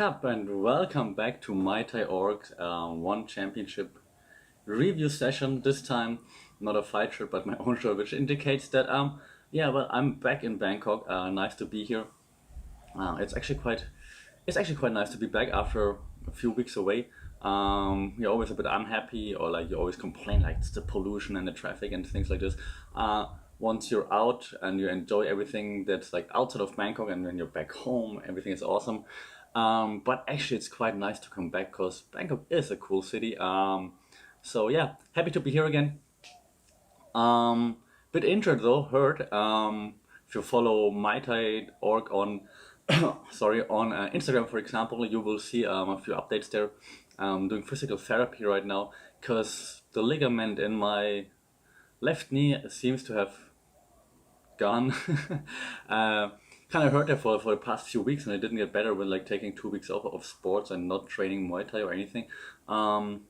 up and welcome back to Muay Thai Org One Championship review session. This time not a fight shirt but my own shirt, which indicates that I'm back in Bangkok. Nice to be here. It's actually quite nice to be back after a few weeks away. You're always a bit unhappy, or like you always complain like it's the pollution and the traffic and things like this. Once you're out and you enjoy everything that's like outside of Bangkok, and when you're back home, everything is awesome. But actually, it's quite nice to come back because Bangkok is a cool city. So yeah, happy to be here again. Bit injured though, hurt. If you follow MyThai.org on on Instagram, for example, you will see a few updates there. I'm doing physical therapy right now because the ligament in my left knee seems to have gone. Kind of hurt there for the past few weeks, and I didn't get better with like taking 2 weeks off of sports and not training Muay Thai or anything. I'm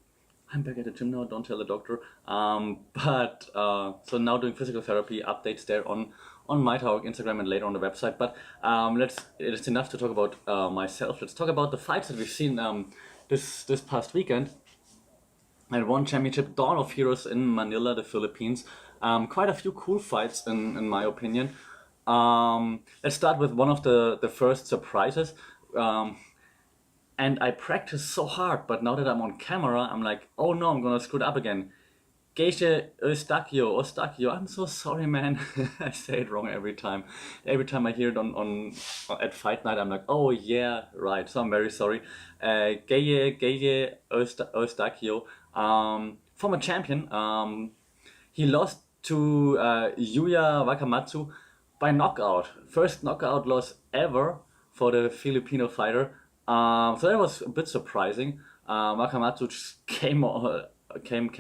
back at the gym now. Don't tell the doctor. So now doing physical therapy, updates there on my talk, Instagram, and later on the website. But it's enough to talk about myself. Let's talk about the fights that we've seen this past weekend. At One Championship, Dawn of Heroes in Manila, the Philippines. Quite a few cool fights in my opinion. Let's start with one of the first surprises. And I practiced so hard, but now that I'm on camera, I'm like, oh no, I'm gonna screw it up again. Geisha Eustachio. I'm so sorry, man. I say it wrong every time. Every time I hear it on at fight night, I'm like, oh yeah, right. So I'm very sorry. Geisha Eustachio, former champion. He lost to Yuya Wakamatsu by knockout. First knockout loss ever for the Filipino fighter. So that was a bit surprising. Wakamatsu just came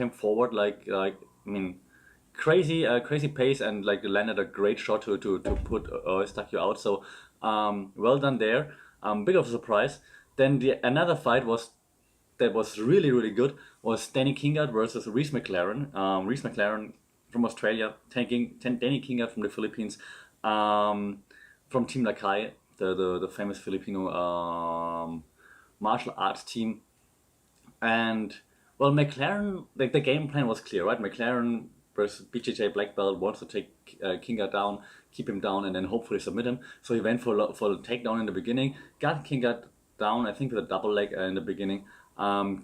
forward like I mean crazy pace, and like landed a great shot to put Eustachio out. So well done there. Bit of a surprise. Then another fight that was really good was Danny Kingard versus Reese McLaren. Reese McLaren from Australia taking Danny Kingard from the Philippines, from Team Lakay, the famous Filipino martial arts team. And well, McLaren, like the game plan was clear, right? McLaren versus BJJ black belt wants to take Kingard down, keep him down, and then hopefully submit him. So he went for the takedown in the beginning, got Kingard down, I think with a double leg in the beginning,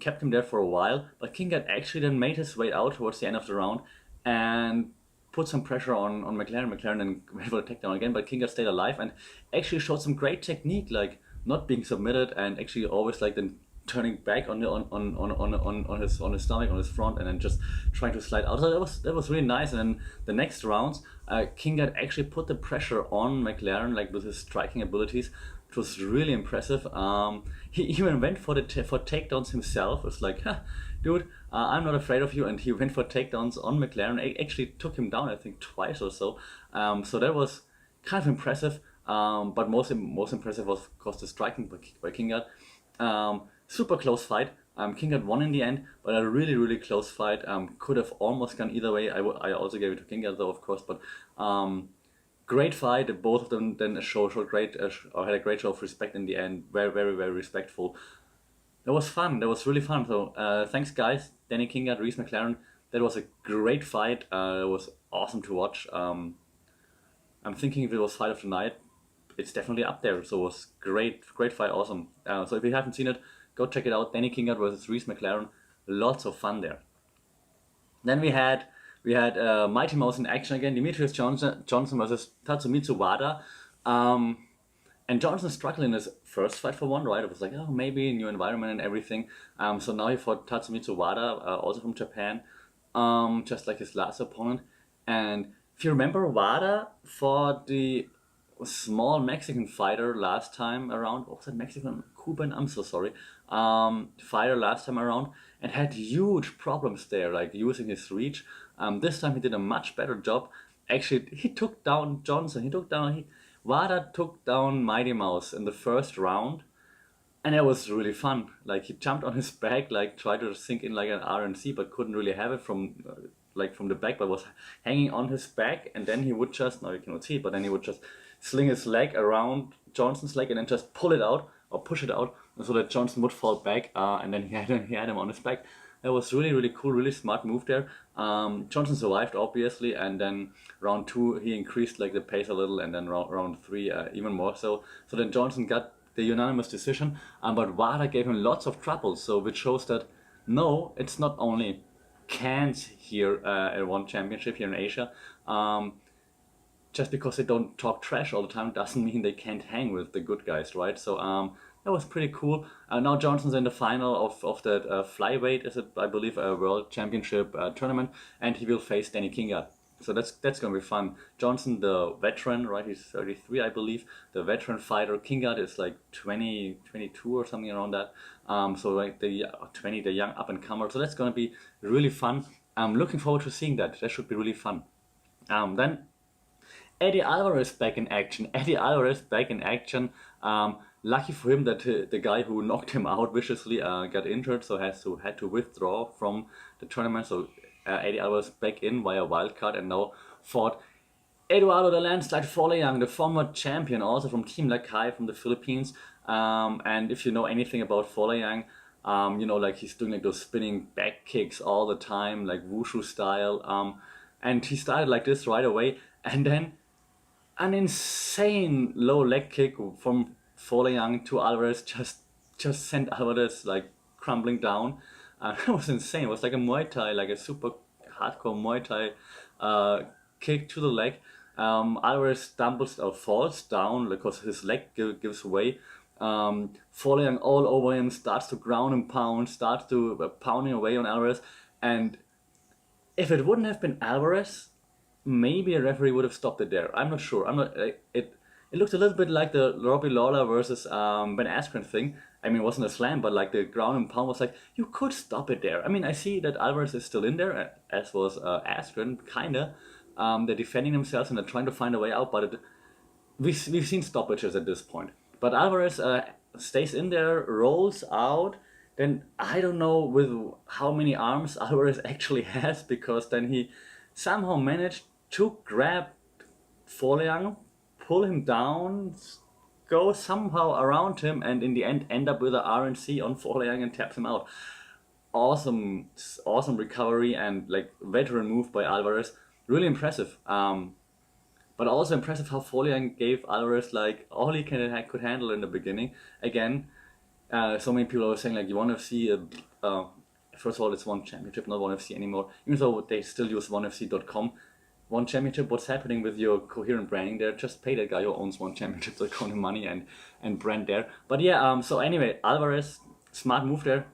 kept him there for a while. But Kingard actually then made his way out towards the end of the round and put some pressure on McLaren. McLaren then went for the takedown again, but Kingard stayed alive and actually showed some great technique, like not being submitted and actually always like then turning back on his stomach, on his front, and then just trying to slide out. So that was really nice. And then the next rounds, Kingard actually put the pressure on McLaren, like with his striking abilities. It was really impressive. He even went for takedowns himself. It's like, huh, dude, I'm not afraid of you. And he went for takedowns on McLaren. Actually took him down, I think, twice or so. So that was kind of impressive. But most impressive was, of course, the striking by Kingard. Super close fight. Kingard won in the end, but a really close fight. Could have almost gone either way. I also gave it to Kingard though, of course. But great fight. Both of them then showed great or had a great show of respect in the end. Very respectful. That was fun. That was really fun. So thanks guys, Danny Kingard, Reese McLaren. That was a great fight. It was awesome to watch. I'm thinking if it was fight of the night, it's definitely up there. So it was great fight, awesome. So if you haven't seen it, go check it out. Danny Kingard versus Reese McLaren. Lots of fun there. Then we had Mighty Mouse in action again. Demetrius Johnson versus Tatsumitsu Wada. And Johnson struggled in his first fight for one, right? It was like, oh, maybe new environment and everything. So now he fought Tatsumitsu Wada, also from Japan, just like his last opponent. And if you remember, Wada fought the small Mexican fighter last time around. What was that, Mexican? Cuban? I'm so sorry. Fighter last time around, and had huge problems there, like using his reach. This time he did a much better job. Actually, he took down Johnson. Wada took down Mighty Mouse in the first round, and it was really fun. Like he jumped on his back, like tried to sink in like an RNC, but couldn't really have it from the back, but was hanging on his back, and then he would just, now you cannot see it, but then he would just sling his leg around Johnson's leg and then just pull it out or push it out so that Johnson would fall back, and then he had him on his back. That was really, really cool, really smart move there. Johnson survived, obviously, and then round 2 he increased like the pace a little, and then round 3 even more so. So then Johnson got the unanimous decision, but WADA gave him lots of trouble, so which shows that no, it's not only cans here at one championship here in Asia. Just because they don't talk trash all the time doesn't mean they can't hang with the good guys, right? So that was pretty cool. Now Johnson's in the final of that flyweight, is it? I believe a world championship tournament, and he will face Danny Kinga. So that's gonna be fun. Johnson, the veteran, right? He's 33, I believe. The veteran fighter. Kinga is like 20, 22 or something around that. So like the 20, the young up and comer. So that's gonna be really fun. I'm looking forward to seeing that. That should be really fun. Then Eddie Alvarez back in action. Eddie Alvarez back in action. Lucky for him that the guy who knocked him out viciously got injured, so had to withdraw from the tournament. So Eddie Alvarez back in via wildcard and now fought Eduardo the Landslide Folayang, the former champion, also from Team Lakay from the Philippines. And if you know anything about Folayang, you know, like he's doing like those spinning back kicks all the time, like wushu style. And he started like this right away, and then an insane low leg kick from Folayang to Alvarez just sent Alvarez like crumbling down. It was insane. It was like a Muay Thai, like a super hardcore Muay Thai kick to the leg. Alvarez stumbles or falls down because his leg gives way. Folayang all over him, starts to ground and pound, starts to pounding away on Alvarez. And if it wouldn't have been Alvarez, maybe a referee would have stopped it there. I'm not sure. I'm not. It looked a little bit like the Robbie Lawler versus Ben Askren thing. I mean, it wasn't a slam, but like the ground and pound was like, you could stop it there. I mean, I see that Alvarez is still in there, as was Askren, kinda. They're defending themselves and they're trying to find a way out, but we've seen stoppages at this point. But Alvarez stays in there, rolls out. Then I don't know with how many arms Alvarez actually has, because then he somehow managed to grab Folayang, pull him down, go somehow around him, and in the end up with an RNC on Folayang and taps him out. Awesome recovery and like veteran move by Alvarez. Really impressive. But also impressive how Folayang gave Alvarez like all he could handle in the beginning. Again, so many people are saying like, you want to see first of all, it's One Championship, not One FC anymore. Even though they still use OneFC.com. One Championship, what's happening with your coherent branding there? Just pay that guy who owns One Championship.com the money and brand there. But yeah, so anyway, Alvarez, smart move there.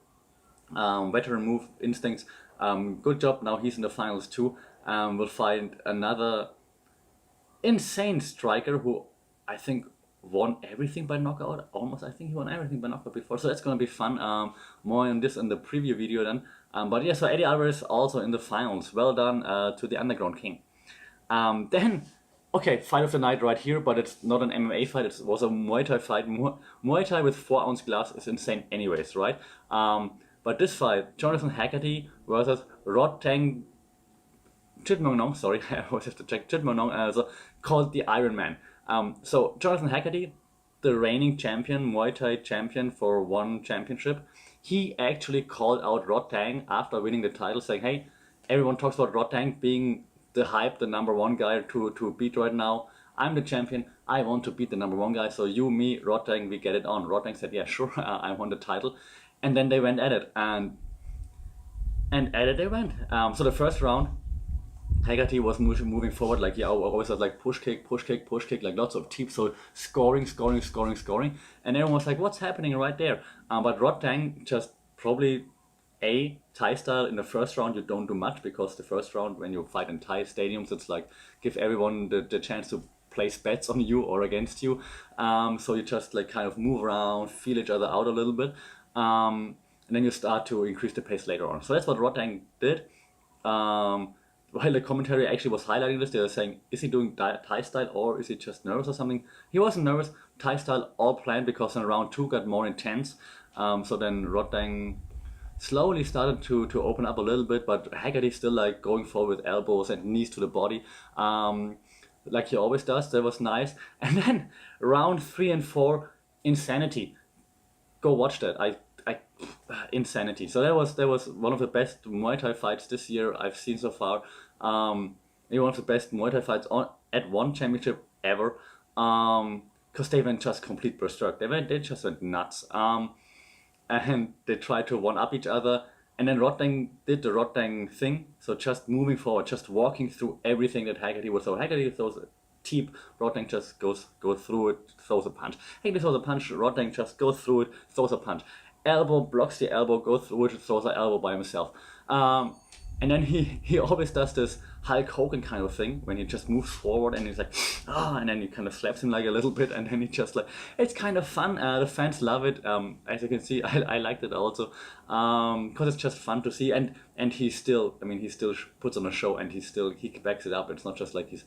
Veteran move, instincts. Good job. Now he's in the finals too. We'll find another insane striker who I think won everything by knockout. Almost, I think he won everything by knockout before. So that's gonna be fun. More on this in the preview video then. But yeah, so Eddie Alvarez also in the finals. Well done to the Underground King. Then, okay, fight of the night right here, but it's not an MMA fight. It was a Muay Thai fight. Muay Thai with 4-ounce gloves is insane, anyways, right? But this fight, Jonathan Haggerty versus Rodtang Chitmagnong, sorry, I always have to check. Chitmagnong, so called the Iron Man. So Jonathan Haggerty, the reigning champion, Muay Thai champion for One Championship, he actually called out Rodtang after winning the title, saying, "Hey, everyone talks about Rodtang being the hype, the number one guy to beat right now. I'm the champion. I want to beat the number one guy. So you, me, Rodtang, we get it on." Rodtang said, "Yeah, sure, I want the title." And then they went at it, and at it they went. So the first round, Haggerty was moving forward, like, yeah, always was like push kick, like lots of teeps, so scoring. And everyone was like, what's happening right there? But Rodtang just probably Thai style in the first round, you don't do much, because the first round when you fight in Thai stadiums, it's like give everyone the chance to place bets on you or against you. So you just like kind of move around, feel each other out a little bit. And then you start to increase the pace later on. So that's what Rodtang did. While the commentary actually was highlighting this, they were saying, is he doing Thai style or is he just nervous or something? He wasn't nervous. Thai style all planned, because in round 2 got more intense. So then Rodtang slowly started to open up a little bit, but Haggerty still like going forward with elbows and knees to the body, like he always does. That was nice. And then round 3 and 4, insanity. go watch that. I insanity. So that was one of the best Muay Thai fights this year I've seen so far. Maybe one of the best Muay Thai fights at one championship ever. Because they went just complete berserk. They just went nuts. And they tried to one up each other. And then Roteng did the Roteng thing, so just moving forward, just walking through everything that Haggerty would throw. Haggerty throws a teep, Roteng just goes through it, throws a punch. Haggerty throws a punch, Roteng just goes through it, throws a punch. Elbow, blocks the elbow, goes through it, throws an elbow by himself. And then he always does this Hulk Hogan kind of thing when he just moves forward and he's like, and then he kind of slaps him like a little bit, and then he just like, it's kind of fun. The fans love it. As you can see, I liked it also, because it's just fun to see, and he still puts on a show, and he backs it up. It's not just like he's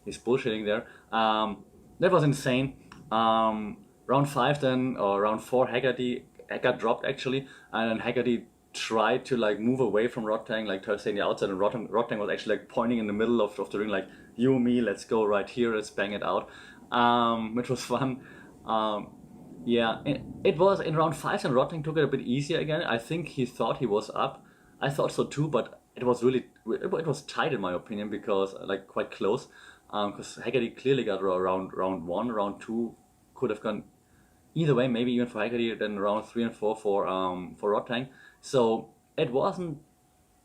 bullshitting there. That was insane. Round 5 then, or round 4, Haggerty got dropped actually, and then Haggerty tried to like move away from Roteng, like to stay on the outside, and Roteng was actually like pointing in the middle of the ring, like, you, me, let's go right here, let's bang it out, which was fun. Yeah, it was in round 5, and Roteng took it a bit easier again. I think he thought he was up. I thought so too, but it was tight in my opinion, because like quite close, because Haggerty clearly got around round 1, round 2 could have gone either way, maybe even for Haggerty, then round 3 and 4 for Roteng. So it wasn't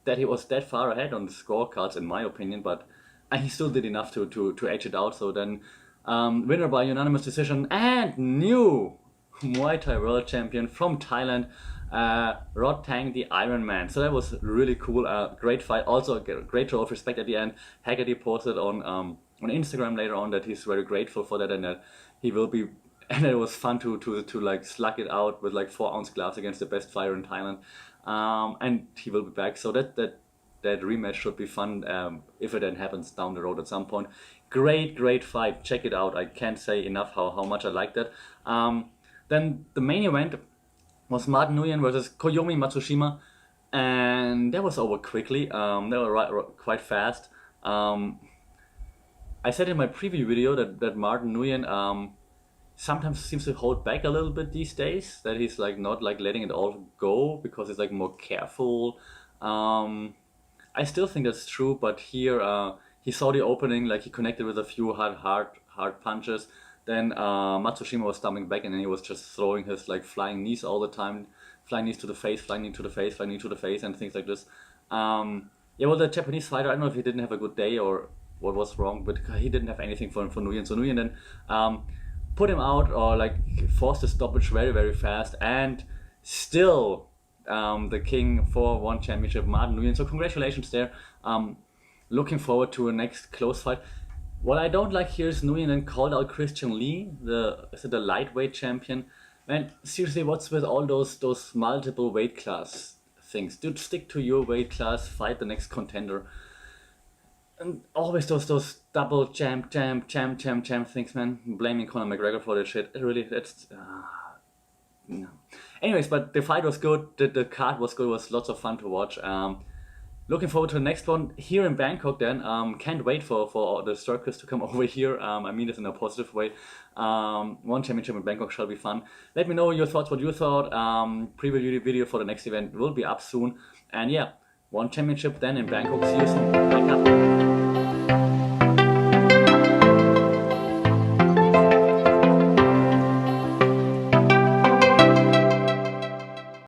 that he was that far ahead on the scorecards, in my opinion, but he still did enough to edge it out. So then, winner by unanimous decision and new Muay Thai World Champion from Thailand, Roteng the Iron Man. So that was really cool. Great fight. Also a great show of respect at the end. Haggerty posted on Instagram later on that he's very grateful for that, and that he will be. And it was fun to like slug it out with like 4-ounce gloves against the best fighter in Thailand. And he will be back. So that rematch should be fun, if it then happens down the road at some point. Great fight. Check it out. I can't say enough how much I liked that. Then the main event was Martin Nguyen versus Koyomi Matsushima, and that was over quickly. They were quite fast. I said in my preview video that Martin Nguyen sometimes seems to hold back a little bit these days, that he's like not like letting it all go, because he's like more careful. I still think that's true, but here he saw the opening, like he connected with a few hard punches. Then Matsushima was stumbling back, and then he was just throwing his like flying knees all the time, flying knees to the face, flying knee to the face, flying knee to the face, and things like this. Yeah, well, the Japanese fighter, I don't know if he didn't have a good day or what was wrong, but he didn't have anything for Nguyen. So Nguyen then put him out, or like forced the stoppage very fast, and still the king for one championship, Martin Nguyen. So congratulations there. Looking forward to a next close fight. What I don't like here is Nguyen then called out Christian Lee, the lightweight champion. Man, seriously, what's with all those multiple weight class things? Dude, stick to your weight class, fight the next contender. And always those double champ things, man. Blaming Conor McGregor for that shit. That's no. Anyways, but the fight was good. The card was good. It was lots of fun to watch. Looking forward to the next one here in Bangkok then. Can't wait for the circus to come over here. I mean this in a positive way. One championship in Bangkok shall be fun. Let me know your thoughts, what you thought. Preview video for the next event will be up soon. And yeah, one championship then in Bangkok. See you soon. Bye.